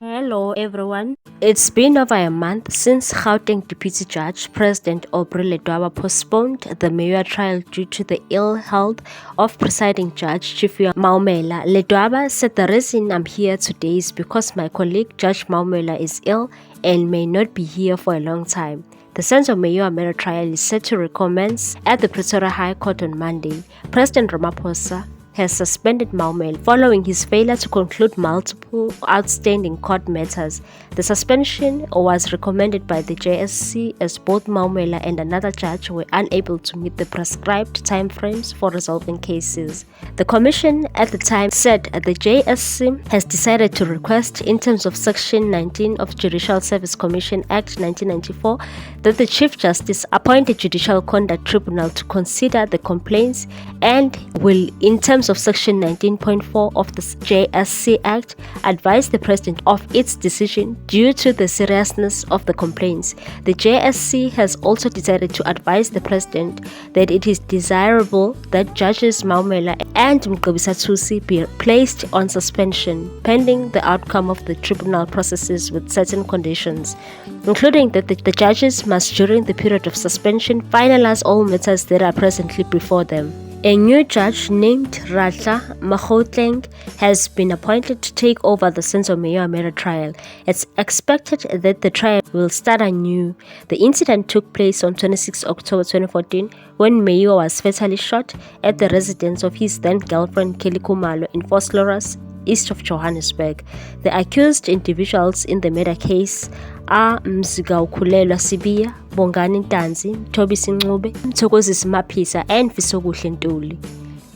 Hello everyone. It's been over a month since Gauteng Deputy Judge President Aubrey Ledwaba postponed the Meyiwa trial due to the ill health of presiding judge Chief Maumela. Ledwaba said the reason I'm here today is because my colleague Judge Maumela is ill and may not be here for a long time. The Senzo Meyiwa murder trial is set to recommence at the Pretoria High Court on Monday. President Ramaphosa has suspended Maumela following his failure to conclude multiple outstanding court matters. The suspension was recommended by the JSC as both Maumela and another judge were unable to meet the prescribed timeframes for resolving cases. The commission at the time said the JSC has decided to request, in terms of Section 19 of Judicial Service Commission Act 1994, that the Chief Justice appoint a Judicial Conduct Tribunal to consider the complaints and will, in terms of Section 19.4 of the JSC Act, advise the President of its decision due to the seriousness of the complaints. The JSC has also decided to advise the President that it is desirable that Judges Maumela and Mgqobisa Thusi be placed on suspension pending the outcome of the tribunal processes with certain conditions, including that the judges must, during the period of suspension, finalize all matters that are presently before them. A new judge named Ratla Magotleng has been appointed to take over the Senzo Meyiwa murder trial. It's expected that the trial will start anew. The incident took place on 26 October 2014 when Meyiwa was fatally shot at the residence of his then-girlfriend Kelly Kumalo in Vosloorus, east of Johannesburg. The accused individuals in the murder case are Mzigawukhulelwa Sibiya, Bongani Ntanzi, Mthobisi Ncube, Mthokozisi Maphisa, and Fisokuhle Ntuli.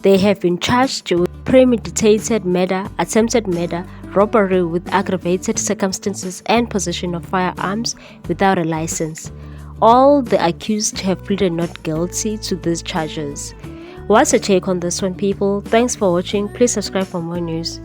They have been charged with premeditated murder, attempted murder, robbery with aggravated circumstances, and possession of firearms without a license. All the accused have pleaded not guilty to these charges. What's your take on this one, people? Thanks for watching. Please subscribe for more news.